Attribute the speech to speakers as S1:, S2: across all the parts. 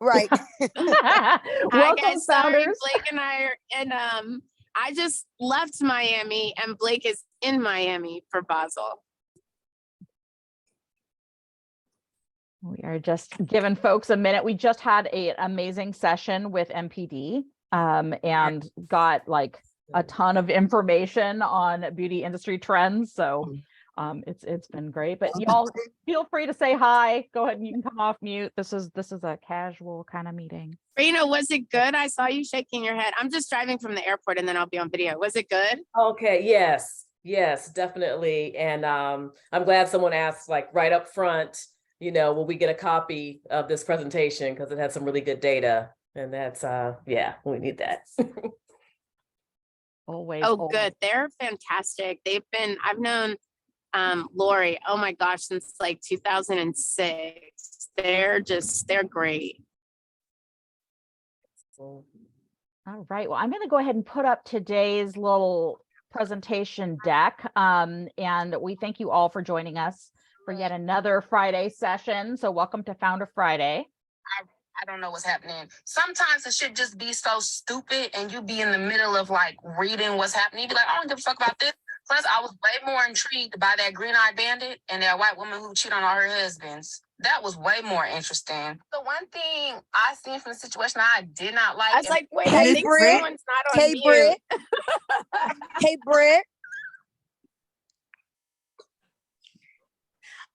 S1: Right.
S2: Hi
S3: Welcome,
S2: guys, sorry,
S3: founders.
S2: Blake and I are, and I just left Miami, and Blake is in Miami for Basel.
S3: We are just giving folks a minute. We just had an amazing session with MPD and got like a ton of information on beauty industry trends. So it's been great. But y'all feel free to say hi. Go ahead and you can come off mute. This is a casual kind of meeting.
S2: Rena, was it good? I saw you shaking your head. I'm just driving from the airport and then I'll be on video. Was it good?
S1: Okay, yes, definitely. And I'm glad someone asked like right up front, will we get a copy of this presentation because it had some really good data. And that's we need that.
S3: Always.
S2: Good. They're fantastic. I've known Lori, oh my gosh, since like 2006. They're great.
S3: All right. Well, I'm going to go ahead and put up today's little presentation deck. And we thank you all for joining us for yet another Friday session. So welcome to Founder Friday.
S4: I don't know what's happening. Sometimes it should just be so stupid and you be in the middle of like reading what's happening. You be like, I don't give a fuck about this. Plus, I was way more intrigued by that green-eyed bandit and that white woman who cheated on all her husbands. That was way more interesting. The one thing I seen from the situation I did not like.
S2: I was like, wait,
S1: Hey,
S2: I think
S1: Britt.
S2: someone's not on
S1: Hey,
S2: mute.
S1: Britt. Hey, Britt.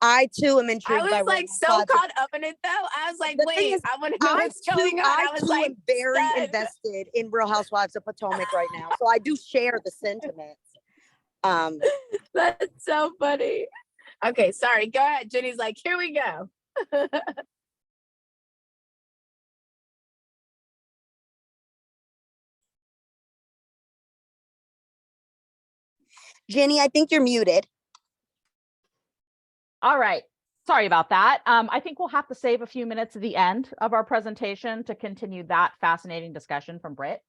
S1: I too am intrigued.
S2: I was like so caught up in it though. I was like, wait, I want to know what's going on. I was like,
S1: am very
S2: stunned.
S1: invested in Real Housewives of Potomac right now. So I do share the sentiments.
S2: That's so funny. Okay, sorry. Go ahead. Jenny's like, here we go.
S1: Jenny, I think you're muted.
S3: All right. Sorry about that. I think we'll have to save a few minutes at the end of our presentation to continue that fascinating discussion from Britt.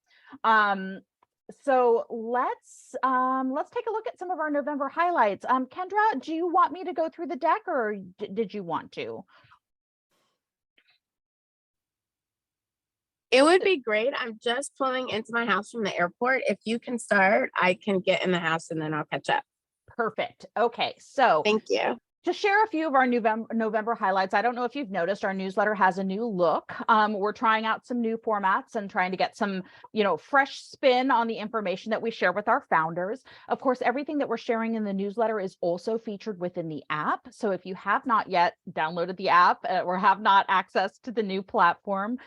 S3: So let's take a look at some of our November highlights. Kendra, do you want me to go through the deck or did you want to?
S2: It would be great. I'm just pulling into my house from the airport. If you can start, I can get in the house and then I'll catch up.
S3: Perfect. Okay. So
S2: thank you.
S3: To share a few of our November highlights, I don't know if you've noticed our newsletter has a new look. We're trying out some new formats and trying to get some, fresh spin on the information that we share with our founders. Of course, everything that we're sharing in the newsletter is also featured within the app. So if you have not yet downloaded the app or have not access to the new platform,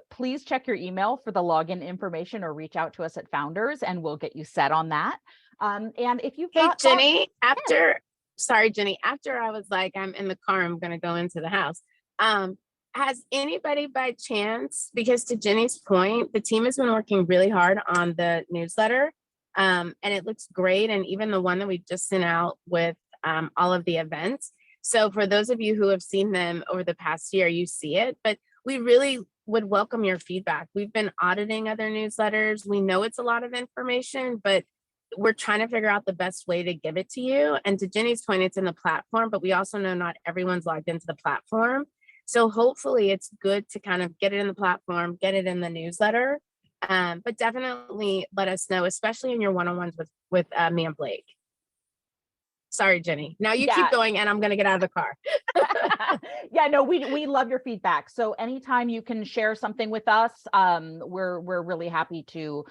S3: please check your email for the login information or reach out to us at Founders and we'll get you set on that. And if you've got
S2: Jenny, Sorry, Jenny, after I was like, I'm in the car, I'm going to go into the house. Has anybody by chance, because to Jenny's point, the team has been working really hard on the newsletter and it looks great. And even the one that we just sent out with all of the events. So for those of you who have seen them over the past year, you see it, but we really would welcome your feedback. We've been auditing other newsletters. We know it's a lot of information, but we're trying to figure out the best way to give it to you. And to Jenny's point, it's in the platform, but we also know not everyone's logged into the platform. So hopefully it's good to kind of get it in the platform, get it in the newsletter, but definitely let us know, especially in your one-on-ones with me and Blake. Sorry, Jenny. Now you keep going and I'm going to get out of the car.
S3: Yeah, no, we love your feedback. So anytime you can share something with us, we're really happy to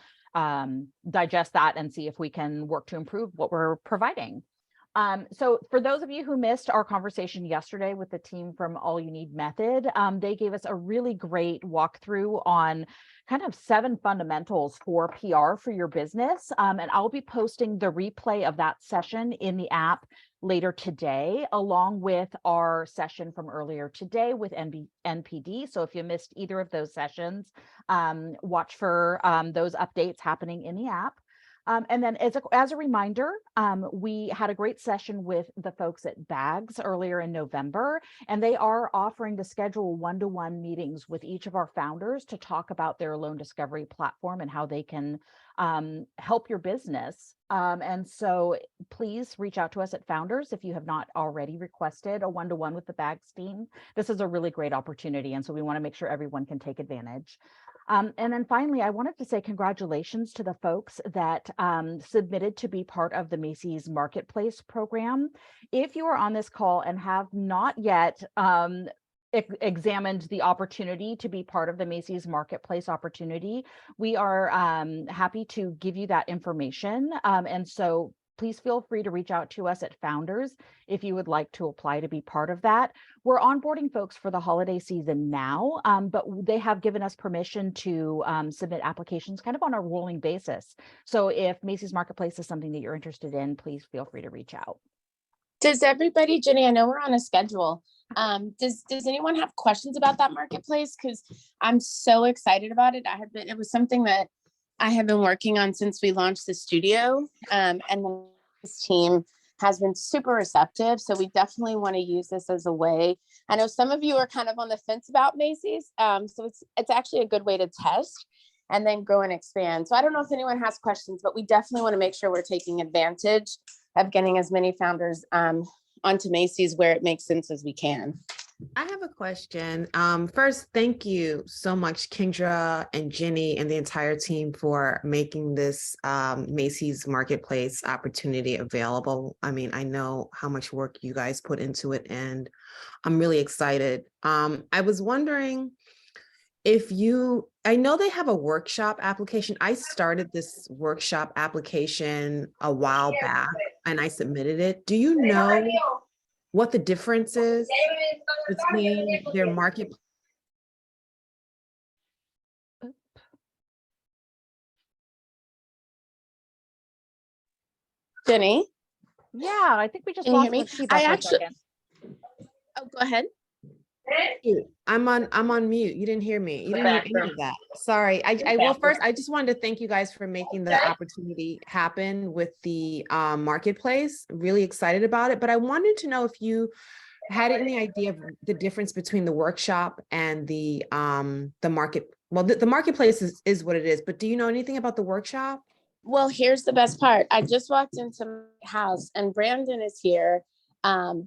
S3: digest that and see if we can work to improve what we're providing. So for those of you who missed our conversation yesterday with the team from All You Need Method, they gave us a really great walkthrough on kind of 7 fundamentals for PR for your business. And I'll be posting the replay of that session in the app later today, along with our session from earlier today with NPD. So if you missed either of those sessions, watch for those updates happening in the app. And then as a reminder, we had a great session with the folks at Bags earlier in November, and they are offering to schedule one-to-one meetings with each of our founders to talk about their loan discovery platform and how they can help your business. And so please reach out to us at Founders if you have not already requested a one-to-one with the Bags team. This is a really great opportunity, and so we want to make sure everyone can take advantage. And then finally, I wanted to say congratulations to the folks that submitted to be part of the Macy's Marketplace program. If you are on this call and have not yet examined the opportunity to be part of the Macy's Marketplace opportunity, we are happy to give you that information. And so please feel free to reach out to us at Founders if you would like to apply to be part of that. We're onboarding folks for the holiday season now, but they have given us permission to submit applications kind of on a rolling basis. So if Macy's Marketplace is something that you're interested in, please feel free to reach out.
S2: Does everybody, Jenny, I know we're on a schedule. Does anyone have questions about that marketplace? Because I'm so excited about it. It was something that I have been working on since we launched the studio, and this team has been super receptive. So we definitely want to use this as a way. I know some of you are kind of on the fence about Macy's. So it's actually a good way to test and then grow and expand. So I don't know if anyone has questions, but we definitely want to make sure we're taking advantage of getting as many founders onto Macy's where it makes sense as we can.
S5: I have a question. First, thank you so much, Kendra and Jenny and the entire team for making this Macy's Marketplace opportunity available. I mean, I know how much work you guys put into it, and I'm really excited. I was wondering if I know they have a workshop application. I started this workshop application a while back and I submitted it. Do you know what the difference is between their market?
S2: Jenny?
S3: Yeah, I think we just
S2: Can you
S3: lost
S2: hear me?
S3: the feedback
S2: I
S3: for a
S2: actually,
S3: second.
S2: oh, go ahead.
S5: I'm on mute. You didn't hear me. You didn't hear any of that. Sorry. Well, first, I just wanted to thank you guys for making the opportunity happen with the marketplace. Really excited about it. But I wanted to know if you had any idea of the difference between the workshop and the market. Well, the marketplace is what it is, but do you know anything about the workshop?
S2: Well, here's the best part. I just walked into my house and Brandon is here.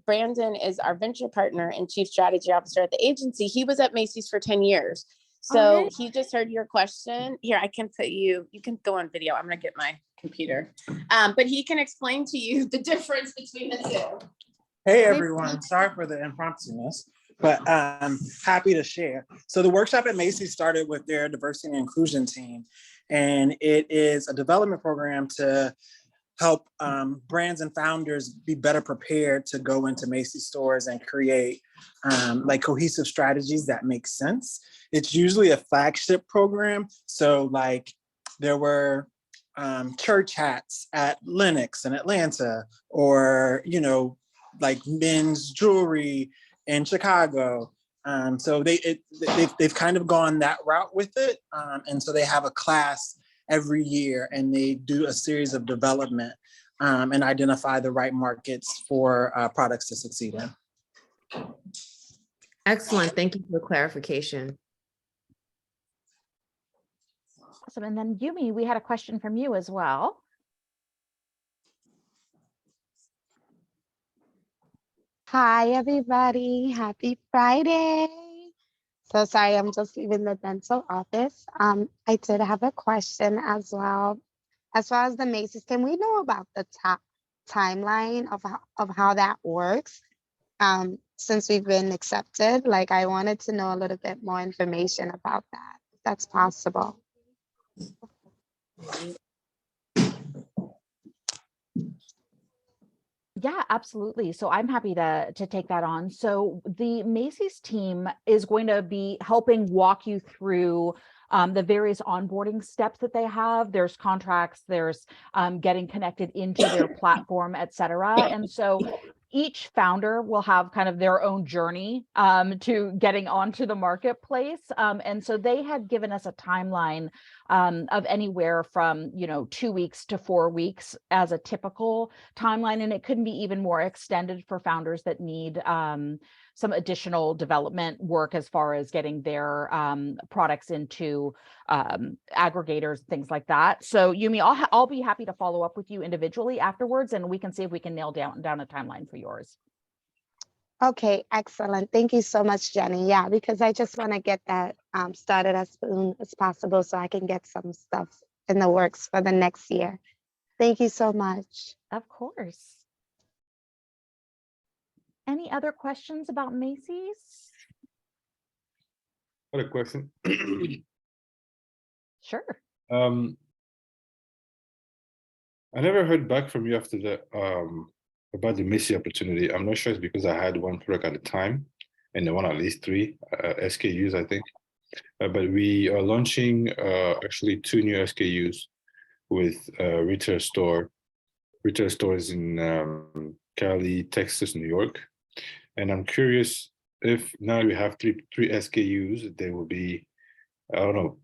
S2: Brandon is our venture partner and chief strategy officer at the agency. He was at Macy's for 10 years. So he just heard your question. Here, I can put you can go on video. I'm going to get my computer. But he can explain to you the difference between the two.
S6: Hey, everyone. Sorry for the impromptu-ness, but I'm happy to share. So the workshop at Macy's started with their diversity and inclusion team, and it is a development program to help brands and founders be better prepared to go into Macy's stores and create like cohesive strategies that make sense. It's usually a flagship program. So like there were church hats at Lenox in Atlanta, or, you know, like men's jewelry in Chicago. So they've kind of gone that route with it. And so they have a class every year and they do a series of development and identify the right markets for products to succeed in.
S5: Excellent. Thank you for the clarification.
S3: Awesome. And then Yumi, we had a question from you as well.
S7: Hi, everybody. Happy Friday. So sorry, I'm just leaving the dental office. I did have a question as well. As far as the Macy's, can we know about the timeline of how that works? Since we've been accepted, like I wanted to know a little bit more information about that, if that's possible.
S3: Yeah, absolutely. So I'm happy to take that on. So the Macy's team is going to be helping walk you through the various onboarding steps that they have. There's contracts, there's getting connected into their platform, et cetera. And so each founder will have kind of their own journey to getting onto the marketplace. And so they had given us a timeline of anywhere from, 2 weeks to 4 weeks as a typical timeline. And it could be even more extended for founders that need some additional development work as far as getting their products into aggregators, things like that. So Yumi, I'll be happy to follow up with you individually afterwards, and we can see if we can nail down a timeline for yours.
S7: Okay, excellent. Thank you so much, Jenny. Yeah, because I just want to get that started as soon as possible so I can get some stuff in the works for the next year. Thank you so much.
S3: Of course. Any other questions about Macy's?
S8: I had a question.
S3: Sure.
S8: I never heard back from you after the about the Macy opportunity. I'm not sure it's because I had one product at a time and the one at least 3 SKUs, I think. But we are launching actually 2 new SKUs with retail stores in Cali, Texas, New York. And I'm curious if now we have three SKUs, they will be, I don't know,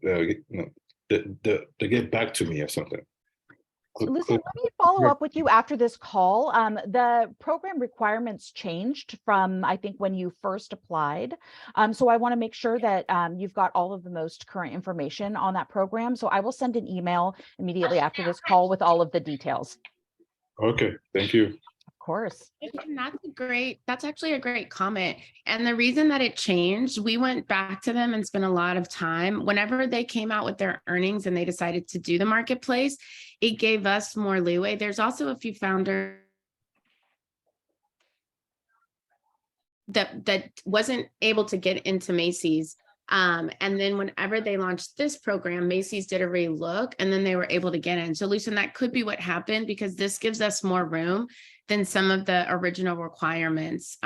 S8: they get back to me or something.
S3: Lucy, let me follow up with you after this call. The program requirements changed from, I think, when you first applied. So I want to make sure that you've got all of the most current information on that program. So I will send an email immediately after this call with all of the details.
S8: Okay, thank you.
S3: Of course.
S2: And that's actually a great comment. And the reason that it changed, we went back to them and spent a lot of time. Whenever they came out with their earnings and they decided to do the marketplace, it gave us more leeway. There's also a few founders that wasn't able to get into Macy's. And then whenever they launched this program, Macy's did a relook and then they were able to get in. So Lucian, that could be what happened because this gives us more room than some of the original requirements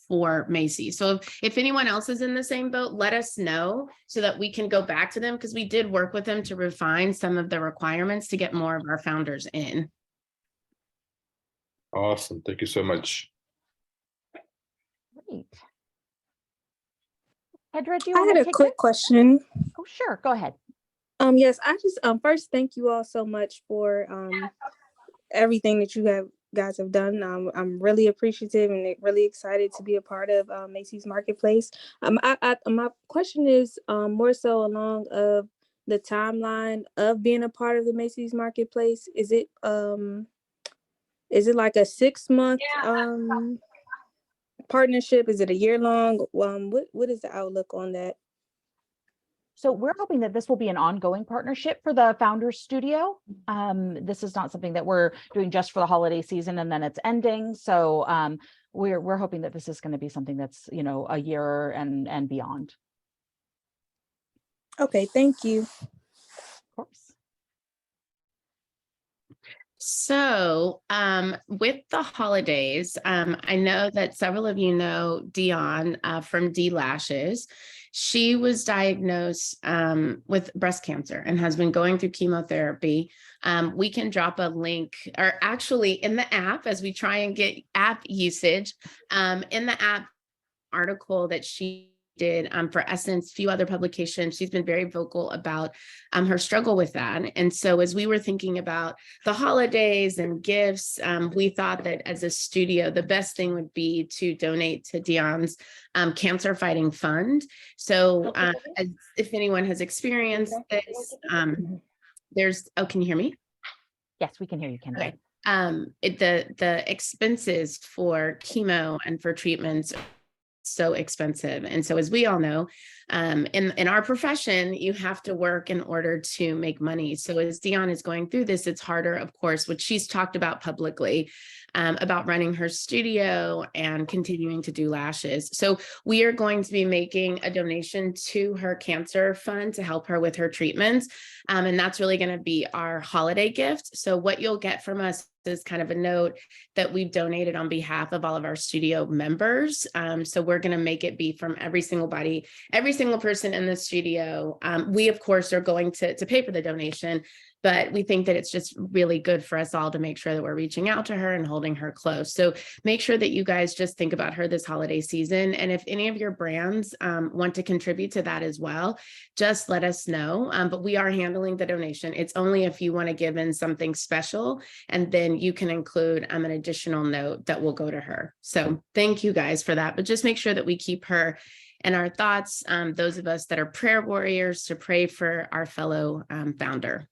S2: for Macy's. So if anyone else is in the same boat, let us know so that we can go back to them because we did work with them to refine some of the requirements to get more of our founders in.
S8: Awesome. Thank you so much.
S3: Great. Hedra, do you
S9: I
S3: want to
S9: had a
S3: take
S9: quick
S3: this?
S9: question.
S3: Oh, sure. Go ahead.
S9: Yes, I just first thank you all so much for everything that you guys have done. I'm really appreciative and really excited to be a part of Macy's Marketplace. My question is more so along of the timeline of being a part of the Macy's Marketplace. Is it like a 6-month partnership? Is it a year long? What is the outlook on that?
S3: So we're hoping that this will be an ongoing partnership for the Founders Studio. This is not something that we're doing just for the holiday season and then it's ending. So we're hoping that this is going to be something that's, a year and beyond.
S9: Okay, thank you.
S3: Of course.
S2: So with the holidays, I know that several of you know Dion from D Lashes. She was diagnosed with breast cancer and has been going through chemotherapy. We can drop a link, or actually in the app, as we try and get app usage, in the app article that she did for Essence, few other publications. She's been very vocal about her struggle with that. And so as we were thinking about the holidays and gifts, we thought that as a studio, the best thing would be to donate to Dion's cancer fighting fund. So if anyone has experienced this, can you hear me?
S3: Yes, we can hear you, Kendra.
S2: Okay. The expenses for chemo and for treatments so expensive. And so as we all know, in our profession, you have to work in order to make money. So as Dion is going through this, it's harder, of course, which she's talked about publicly, about running her studio and continuing to do lashes. So we are going to be making a donation to her cancer fund to help her with her treatments. And that's really going to be our holiday gift. So what you'll get from us is kind of a note that we've donated on behalf of all of our studio members. So we're going to make it be from every single person in the studio. We, of course, are going to pay for the donation, but we think that it's just really good for us all to make sure that we're reaching out to her and holding her close. So make sure that you guys just think about her this holiday season. And if any of your brands want to contribute to that as well, just let us know. But we are handling the donation. It's only if you want to give in something special, and then you can include an additional note that will go to her. So thank you guys for that. But just make sure that we keep her in our thoughts, those of us that are prayer warriors, to pray for our fellow founder.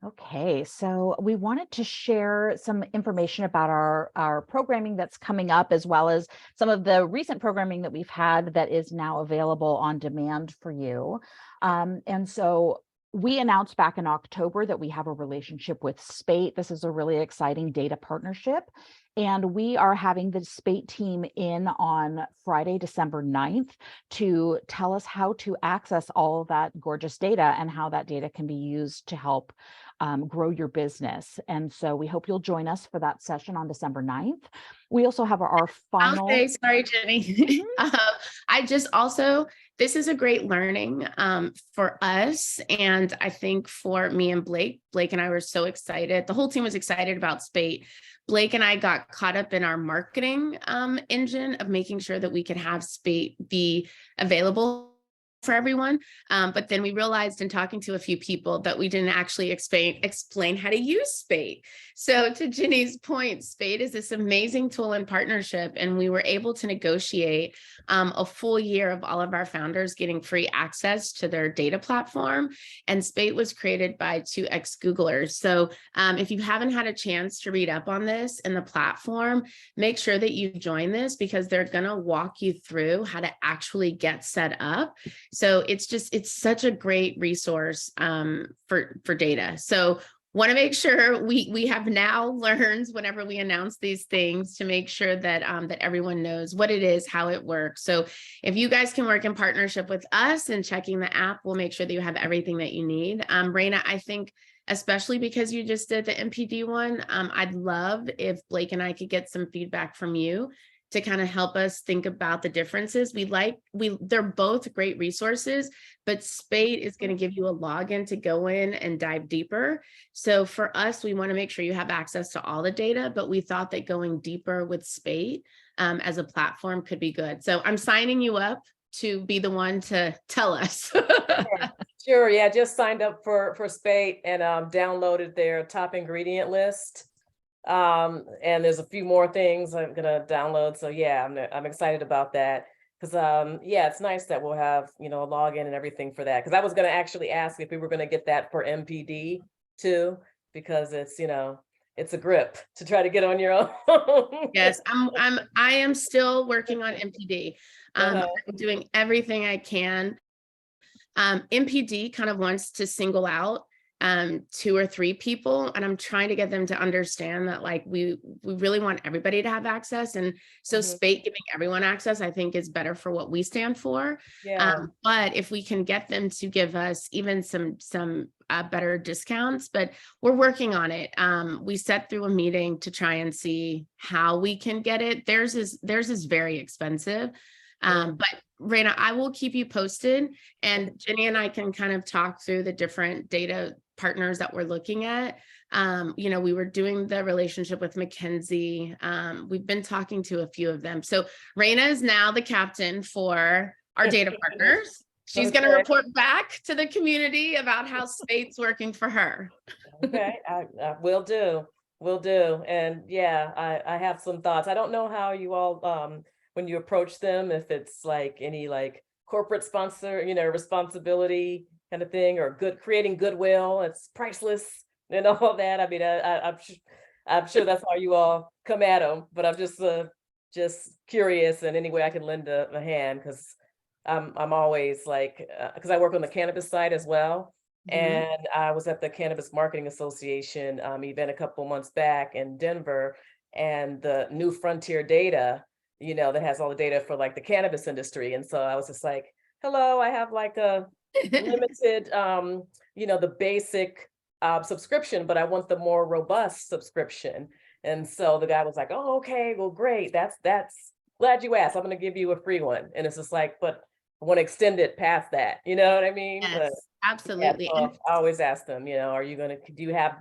S3: Okay, so we wanted to share some information about our programming that's coming up, as well as some of the recent programming that we've had that is now available on demand for you. And so we announced back in October that we have a relationship with Spate. This is a really exciting data partnership. And we are having the Spate team in on Friday, December 9th, to tell us how to access all of that gorgeous data and how that data can be used to help grow your business. And so we hope you'll join us for that session on December 9th. We also have our final.
S2: I'll say, sorry, Jenny. I just also, this is a great learning for us. And I think for me and Blake and I were so excited. The whole team was excited about Spate. Blake and I got caught up in our marketing engine of making sure that we could have Spate be available for everyone. But then we realized in talking to a few people that we didn't actually explain how to use Spate. So to Jenny's point, Spate is this amazing tool and partnership, and we were able to negotiate a full year of all of our founders getting free access to their data platform. And Spate was created by two ex-Googlers. So if you haven't had a chance to read up on this in the platform, make sure that you join this, because they're going to walk you through how to actually get set up. So it's such a great resource for data. So want to make sure we have now learned, whenever we announce these things, to make sure that that everyone knows what it is, how it works. So if you guys can work in partnership with us and checking the app, we'll make sure that you have everything that you need. Raina, I think, especially because you just did the MPD one, I'd love if Blake and I could get some feedback from you to kind of help us think about the differences. They're both great resources, but Spate is going to give you a login to go in and dive deeper. So for us, we want to make sure you have access to all the data, but we thought that going deeper with Spate as a platform could be good. So I'm signing you up to be the one to tell us.
S1: Sure. Yeah, just signed up for Spate and downloaded their top ingredient list. And there's a few more things I'm gonna download. So yeah, I'm excited about that, because yeah, it's nice that we'll have, a login and everything for that. Because I was gonna actually ask if we were gonna get that for MPD too, because it's it's a grip to try to get on your own.
S2: Yes, I am still working on MPD. I'm doing everything I can. MPD kind of wants to single out 2 or 3 people, and I'm trying to get them to understand that we really want everybody to have access. And so Spate giving everyone access, I think, is better for what we stand for.
S1: Yeah.
S2: But if we can get them to give us even some better discounts, but we're working on it. We set through a meeting to try and see how we can get it. Theirs is very expensive. But Raina, I will keep you posted, and Jenny and I can kind of talk through the different data partners that we're looking at. We were doing the relationship with McKinsey. We've been talking to a few of them. So Raina is now the captain for our data partners. She's going to report back to the community about how Spate's working for her.
S1: Okay, I will do. And yeah, I have some thoughts. I don't know how you all, when you approach them, if it's any corporate sponsor, responsibility kind of thing, or creating goodwill. It's priceless and all that. I mean, I'm sure that's how you all come at them, but I'm just curious, and any way I can lend a hand, because I'm always because I work on the cannabis side as well. And I was at the Cannabis Marketing Association event a couple months back in Denver, and the New Frontier data, that has all the data for the cannabis industry. And so I was just like, hello, I have a limited, the basic subscription, but I want the more robust subscription. And so the guy was like, oh, okay, well, great. That's glad you asked. I'm going to give you a free one. And it's just but want to extend it past that. You know what I mean? But
S10: Yes,
S1: yeah,
S10: absolutely.
S1: so
S10: And
S1: I always ask them, you know, are you gonna, do you have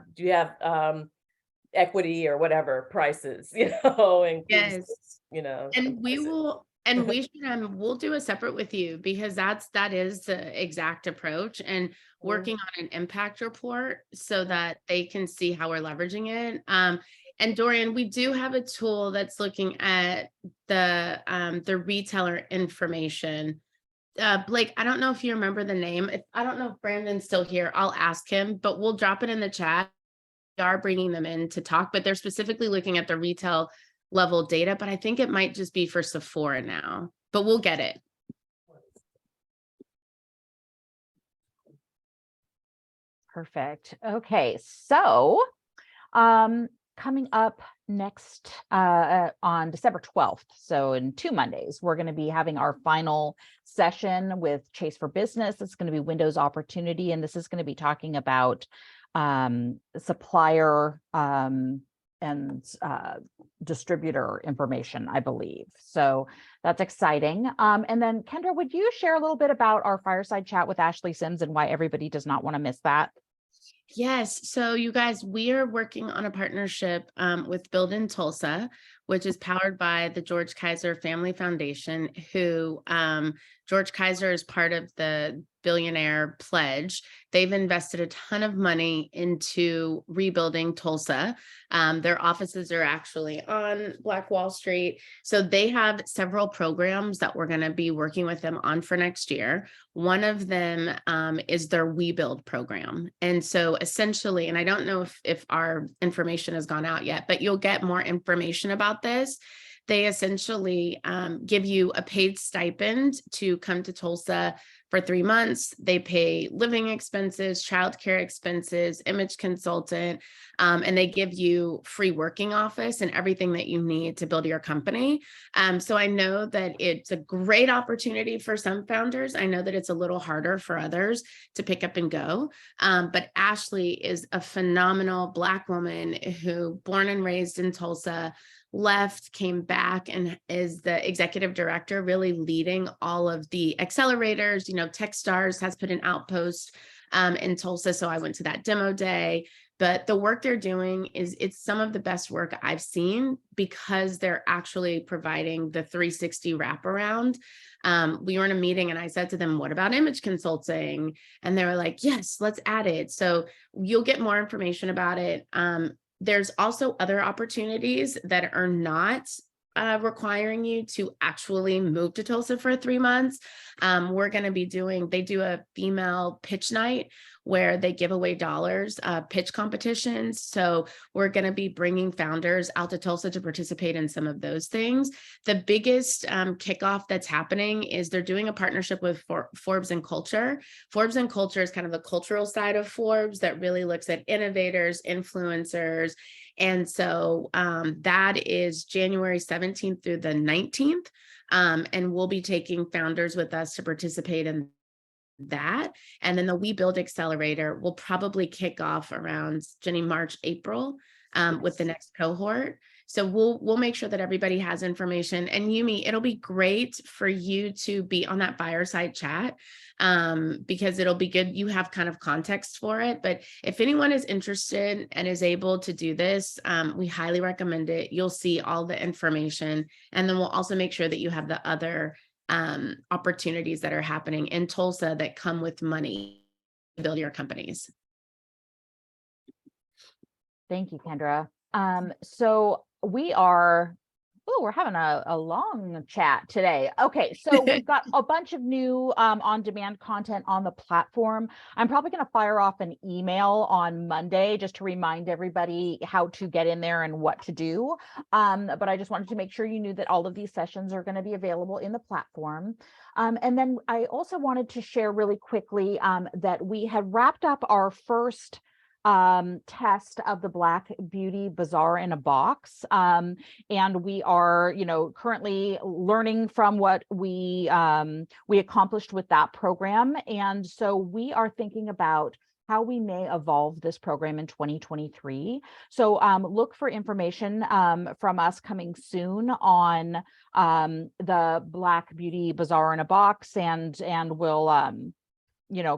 S1: equity or whatever prices, you know, inclusive,
S10: yes,
S1: you know.
S10: and we
S1: prices.
S10: will, and we should, we'll do a separate with you, because that is the exact approach, and working on an impact report so that they can see how we're leveraging it. And Dorian, we do have a tool that's looking at the retailer information. Blake, I don't know if you remember the name. I don't know if Brandon's still here. I'll ask him, but we'll drop it in the chat. We are bringing them in to talk, but they're specifically looking at the retail level data, but I think it might just be for Sephora now, but we'll get it.
S3: Perfect. Okay, so coming up next on December 12th, so in 2 Mondays, we're going to be having our final session with Chase for Business. It's going to be Windows Opportunity, and this is going to be talking about supplier and distributor information, I believe. So that's exciting. And then Kendra, would you share a little bit about our fireside chat with Ashley Sims and why everybody does not want to miss that?
S10: Yes. So you guys, we are working on a partnership with Build in Tulsa, which is powered by the George Kaiser Family Foundation, who George Kaiser is part of the Billionaire Pledge. They've invested a ton of money into rebuilding Tulsa. Their offices are actually on Black Wall Street. So they have several programs that we're going to be working with them on for next year. One of them is their We Build program. And so essentially, and I don't know if our information has gone out yet, but you'll get more information about this. They essentially give you a paid stipend to come to Tulsa for 3 months. They pay living expenses, childcare expenses, image consultant, and they give you free working office and everything that you need to build your company. So I know that it's a great opportunity for some founders. I know that it's a little harder for others to pick up and go. But Ashley is a phenomenal Black woman who, born and raised in Tulsa, left, came back, and is the executive director, really leading all of the accelerators. You know, Techstars has put an outpost in Tulsa, so I went to that demo day. But the work they're doing it's some of the best work I've seen, because they're actually providing the 360 wraparound. We were in a meeting and I said to them, what about image consulting? And they were like, yes, let's add it. So you'll get more information about it. There's also other opportunities that are not requiring you to actually move to Tulsa for 3 months. We're going to be they do a female pitch night where they give away dollars, pitch competitions. So we're going to be bringing founders out to Tulsa to participate in some of those things. The biggest kickoff that's happening is they're doing a partnership with Forbes and Culture. Forbes and Culture is kind of the cultural side of Forbes that really looks at innovators, influencers. And so that is January 17th through the 19th. And we'll be taking founders with us to participate in that. And then the We Build Accelerator will probably kick off around March, April with the next cohort. So we'll make sure that everybody has information. And Yumi, it'll be great for you to be on that fireside chat because it'll be good. You have kind of context for it. But if anyone is interested and is able to do this, we highly recommend it. You'll see all the information. And then we'll also make sure that you have the other opportunities that are happening in Tulsa that come with money to build your companies.
S3: Thank you, Kendra. So we're having a long chat today. Okay, so we've got a bunch of new on-demand content on the platform. I'm probably going to fire off an email on Monday just to remind everybody how to get in there and what to do. But I just wanted to make sure you knew that all of these sessions are going to be available in the platform. And then I also wanted to share really quickly that we had wrapped up our first test of the Black Beauty Bazaar in a Box. And we are, currently learning from what we accomplished with that program. And so we are thinking about how we may evolve this program in 2023. So look for information from us coming soon on the Black Beauty Bazaar in a Box, and we'll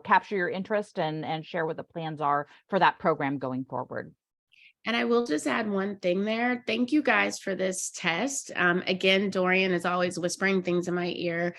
S3: capture your interest and share what the plans are for that program going forward.
S10: And I will just add one thing there. Thank you guys for this test. Again, Dorian is always whispering things in my ear.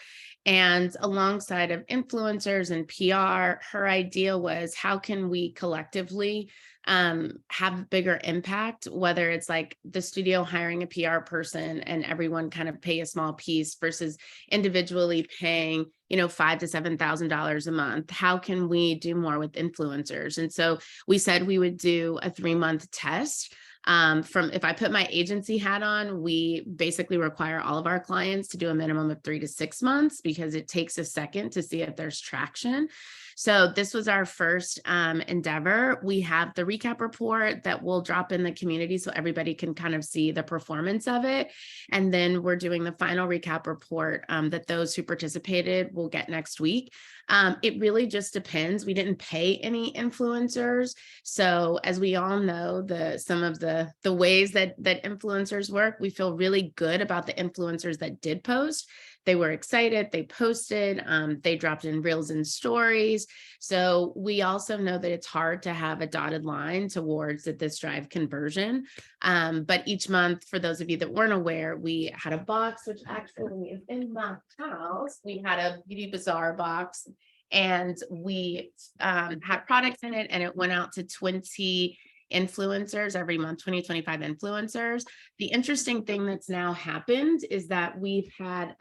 S10: And alongside of influencers and PR, her idea was, how can we collectively have bigger impact, whether it's like the studio hiring a PR person and everyone kind of pay a small piece versus individually paying, $5,000 to $7,000 a month. How can we do more with influencers? And so we said we would do a 3-month test. If I put my agency hat on, we basically require all of our clients to do a minimum of 3 to 6 months because it takes a second to see if there's traction. So this was our first endeavor. We have the recap report that we'll drop in the community so everybody can kind of see the performance of it. And then we're doing the final recap report that those who participated will get next week. It really just depends. We didn't pay any influencers. So as we all know, some of the ways that influencers work, we feel really good about the influencers that did post. They were excited, they posted, they dropped in reels and stories. So we also know that it's hard to have a dotted line towards this drive conversion. But each month, for those of you that weren't aware, we had a box, which actually is in my house. We had a Beauty Bazaar box, and we had products in it, and it went out to 20 influencers every month, 25 influencers. The interesting thing that's now happened is that we've had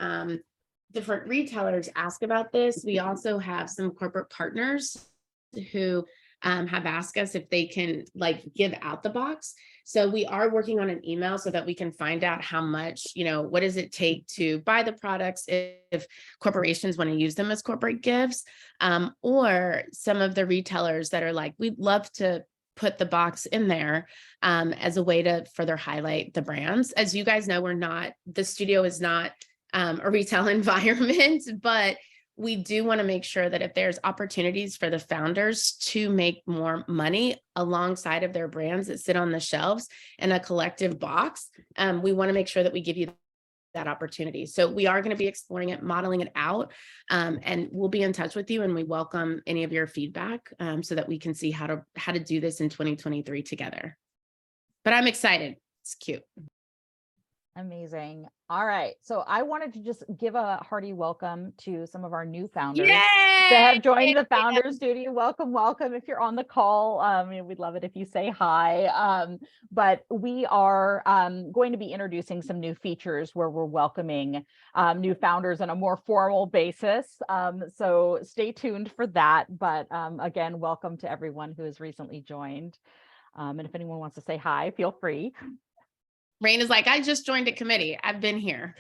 S10: different retailers ask about this. We also have some corporate partners who have asked us if they can give out the box. So we are working on an email so that we can find out how much, what does it take to buy the products if corporations want to use them as corporate gifts, or some of the retailers that are like, we'd love to put the box in there as a way to further highlight the brands. As you guys know, the studio is not a retail environment, but we do want to make sure that if there's opportunities for the founders to make more money alongside of their brands that sit on the shelves in a collective box, we want to make sure that we give you that opportunity. So we are going to be exploring it, modeling it out, and we'll be in touch with you, and we welcome any of your feedback so that we can see how to do this in 2023 together. But I'm excited. It's cute.
S3: Amazing. All right. So I wanted to just give a hearty welcome to some of our new founders
S10: Yay!
S3: that have joined the Founders Studio. Welcome, welcome. If you're on the call, we'd love it if you say hi. But we are going to be introducing some new features where we're welcoming new founders on a more formal basis. So stay tuned for that. But again, welcome to everyone who has recently joined. And if anyone wants to say hi, feel free.
S10: Rain is like, I just joined a committee. I've been here.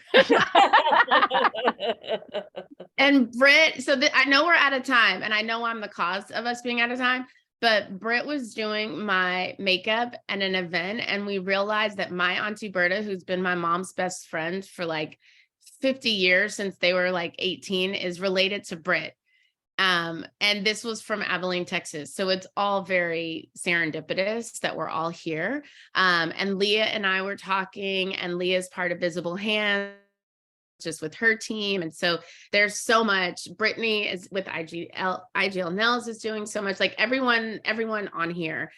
S10: And Britt, I know we're out of time, and I know I'm the cause of us being out of time, but Britt was doing my makeup at an event, and we realized that my Auntie Berta, who's been my mom's best friend for 50 years since they were 18, is related to Britt. And this was from Abilene, Texas. So it's all very serendipitous that we're all here. And Leah and I were talking, and Leah's part of Visible Hands, just with her team. And so there's so much. Brittany is with IGL Nails is doing so much, everyone on here.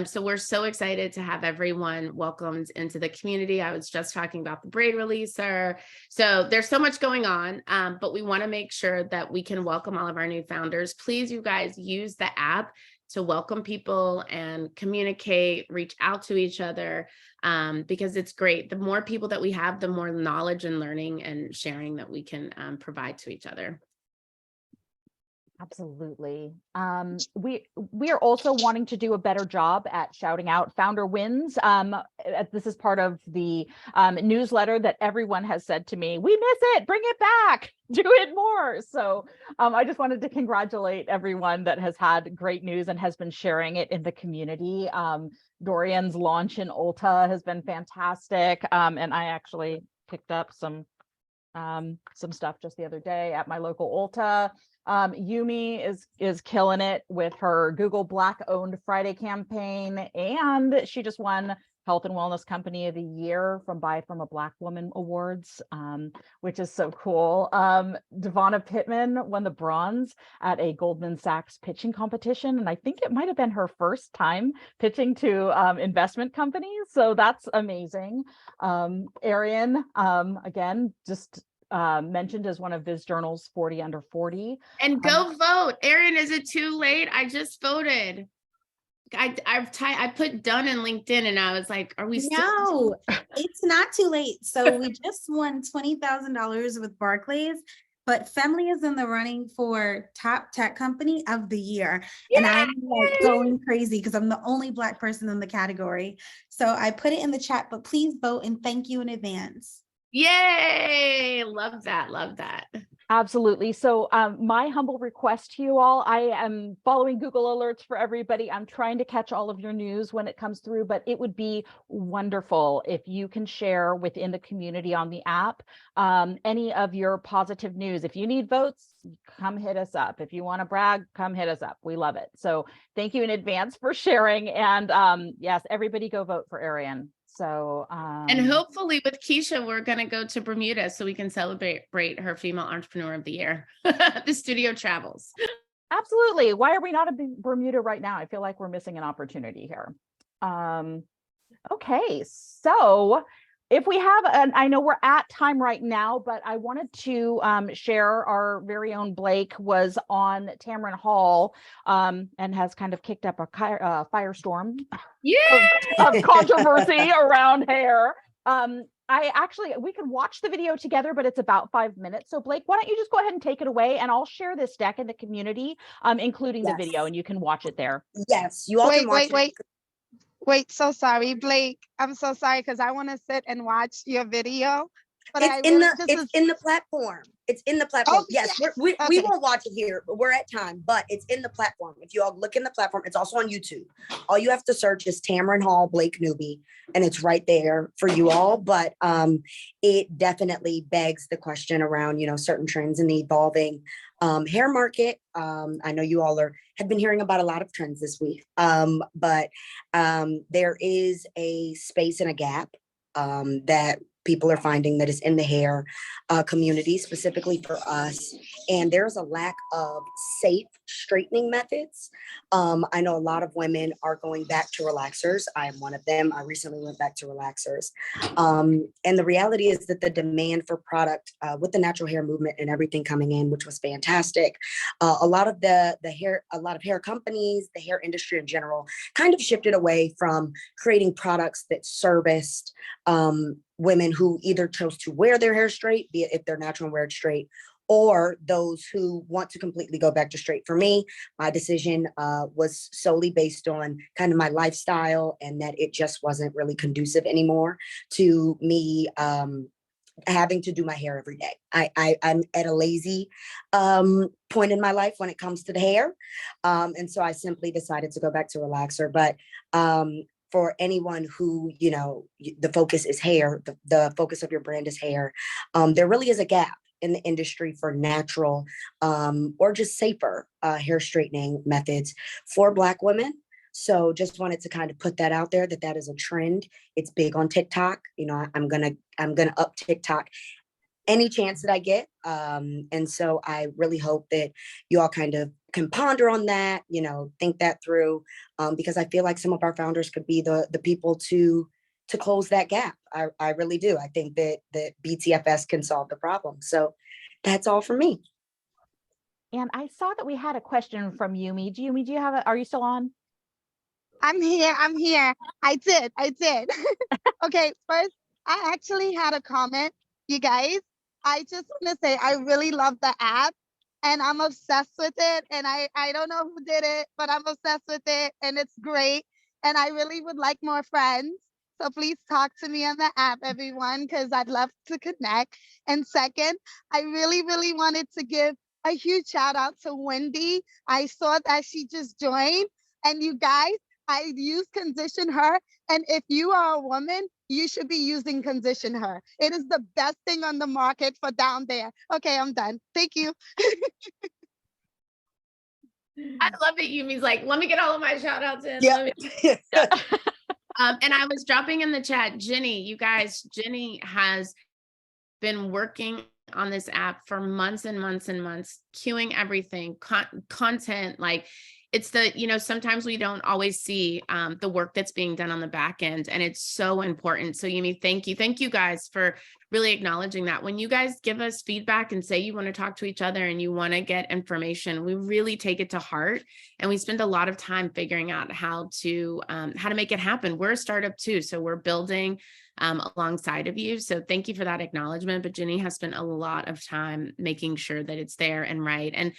S10: So we're so excited to have everyone welcomed into the community. I was just talking about the braid releaser. So there's so much going on, but we want to make sure that we can welcome all of our new founders. Please, you guys, use the app to welcome people and communicate, reach out to each other, because it's great. The more people that we have, the more knowledge and learning and sharing that we can provide to each other.
S3: Absolutely. We are also wanting to do a better job at shouting out founder wins. This is part of the newsletter that everyone has said to me, we miss it, bring it back, do it more. So I just wanted to congratulate everyone that has had great news and has been sharing it in the community. Dorian's launch in Ulta has been fantastic. And I actually picked up some stuff just the other day at my local Ulta. Yumi is killing it with her Google Black Owned Friday campaign, and she just won Health and Wellness Company of the Year from Buy From a Black Woman Awards, which is so cool. Devonna Pittman won the bronze at a Goldman Sachs pitching competition, and I think it might have been her first time pitching to investment companies, so that's amazing. Arian, again, just mentioned as one of Viz Journal's 40 under 40.
S10: And go vote. Erin, is it too late? I just voted. I put done in LinkedIn and I was like, are we still?
S11: No, it's not too late. So we just won $20,000 with Barclays, but Family is in the running for top tech company of the year.
S10: Yay!
S11: And I'm like going crazy because I'm the only Black person in the category. So I put it in the chat, but please vote and thank you in advance.
S10: Yay! Love that. Love that.
S3: Absolutely. So my humble request to you all, I am following Google alerts for everybody. I'm trying to catch all of your news when it comes through, but it would be wonderful if you can share within the community on the app any of your positive news. If you need votes, come hit us up. If you want to brag, come hit us up. We love it. So thank you in advance for sharing. And yes, everybody go vote for Arian. So
S10: and hopefully with Keisha, we're going to go to Bermuda so we can celebrate her Female Entrepreneur of the Year. The studio travels.
S3: Absolutely. Why are we not in Bermuda right now? I feel like we're missing an opportunity here. Okay, so if we have, I know we're at time right now, but I wanted to share our very own Blake was on Tamron Hall and has kind of kicked up a firestorm of controversy around hair. We can watch the video together, but it's about 5 minutes. So Blake, why don't you just go ahead and take it away, and I'll share this deck in the community, including the video, and you can watch it there.
S12: Yes, you all can watch it.
S7: Wait, so sorry, Blake. I'm so sorry because I want to sit and watch your video. But
S12: it's in the platform. It's in the platform.
S7: Oh,
S12: yes, we won't watch it here, but we're at time. But it's in the platform. If you all look in the platform, it's also on YouTube. All you have to search is Tamron Hall Blake Newby, and it's right there for you all. But it definitely begs the question around certain trends in the evolving hair market. I know you all have been hearing about a lot of trends this week, but there is a space and a gap that people are finding that is in the hair community, specifically for us. And there's a lack of safe straightening methods. I know a lot of women are going back to relaxers. I am one of them. I recently went back to relaxers. And the reality is that the demand for product with the natural hair movement and everything coming in, which was fantastic, a lot of hair companies, the hair industry in general, kind of shifted away from creating products that serviced women who either chose to wear their hair straight, be it if they're natural and wear it straight, or those who want to completely go back to straight. For me, my decision was solely based on kind of my lifestyle, and that it just wasn't really conducive anymore to me having to do my hair every day. I'm at a lazy point in my life when it comes to the hair. And so I simply decided to go back to relaxer. But for anyone who, the focus is hair, the focus of your brand is hair, there really is a gap in the industry for natural or just safer hair straightening methods for Black women. So just wanted to kind of put that out there, that is a trend. It's big on TikTok. I'm gonna up TikTok any chance that I get. And so I really hope that you all kind of can ponder on that, think that through, because I feel like some of our founders could be the people to close that gap. I really do. I think that BTFS can solve the problem. So that's all for me.
S3: And I saw that we had a question from Yumi. Yumi, do you have are you still on?
S7: I'm here. I did. Okay, first, I actually had a comment, you guys. I just want to say I really love the app and I'm obsessed with it. And I don't know who did it, but I'm obsessed with it and it's great. And I really would like more friends. So please talk to me on the app, everyone, because I'd love to connect. And second, I really, really wanted to give a huge shout out to Wendy. I saw that she just joined, and you guys, I use Condition Her. And if you are a woman, you should be using Condition Her. It is the best thing on the market for down there. Okay, I'm done. Thank you.
S10: I love it. Yumi's like, let me get all of my shout outs in.
S12: Yeah.
S10: And I was dropping in the chat, Jenny, you guys, Jenny has been working on this app for months and months and months, queuing everything, content, like it's the, sometimes we don't always see the work that's being done on the back end, and it's so important. So Yumi, thank you. Thank you guys for really acknowledging that. When you guys give us feedback and say you want to talk to each other and you want to get information, we really take it to heart, and we spend a lot of time figuring out how to make it happen. We're a startup too, so we're building alongside of you. So thank you for that acknowledgement. But Jenny has spent a lot of time making sure that it's there and right. And,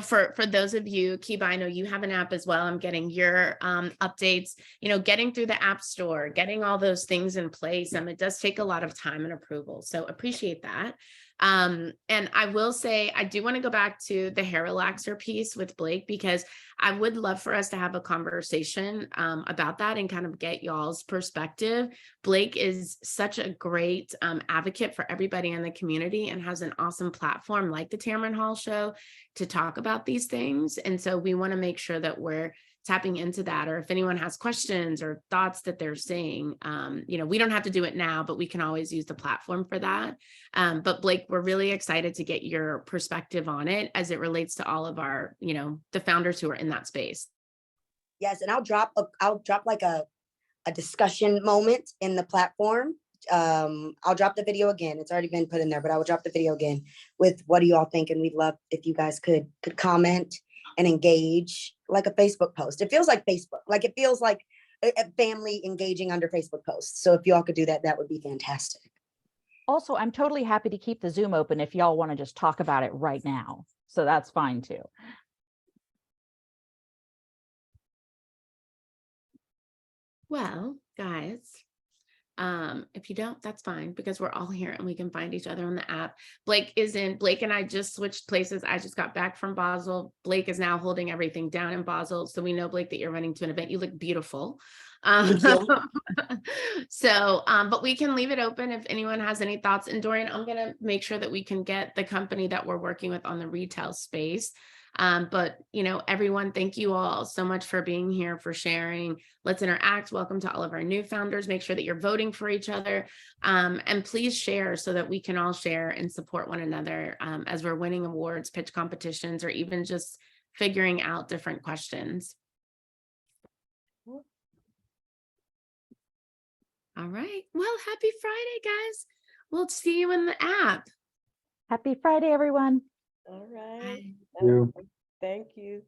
S10: for those of you, Kiba, I know you have an app as well. I'm getting your updates, getting through the app store, getting all those things in place. It does take a lot of time and approval. So appreciate that. And I will say, I do want to go back to the hair relaxer piece with Blake, because I would love for us to have a conversation about that and kind of get y'all's perspective. Blake is such a great advocate for everybody in the community and has an awesome platform like the Tamron Hall Show to talk about these things. And so we want to make sure that we're tapping into that, or if anyone has questions or thoughts that they're seeing, we don't have to do it now, but we can always use the platform for that. But Blake, we're really excited to get your perspective on it as it relates to all of our, the founders who are in that space.
S12: Yes, and I'll drop like a discussion moment in the platform. I'll drop the video again. It's already been put in there, but I will drop the video again with what do you all think? And we'd love if you guys could comment and engage like a Facebook post. It feels like Facebook, like it feels like a family engaging under Facebook posts. So if you all could do that, that would be fantastic.
S3: Also, I'm totally happy to keep the Zoom open if y'all want to just talk about it right now. So that's fine too.
S10: Well, guys, if you don't, that's fine, because we're all here and we can find each other on the app. Blake and I just switched places. I just got back from Basel. Blake is now holding everything down in Basel. So we know, Blake, that you're running to an event. You look beautiful. So, but we can leave it open if anyone has any thoughts. And Dorian, I'm going to make sure that we can get the company that we're working with on the retail space. But everyone, thank you all so much for being here, for sharing. Let's interact. Welcome to all of our new founders. Make sure that you're voting for each other, and please share so that we can all share and support one another as we're winning awards, pitch competitions, or even just figuring out different questions. All right. Well, happy Friday, guys. We'll see you in the app.
S3: Happy Friday, everyone.
S1: All right.
S8: you.
S1: Thank you.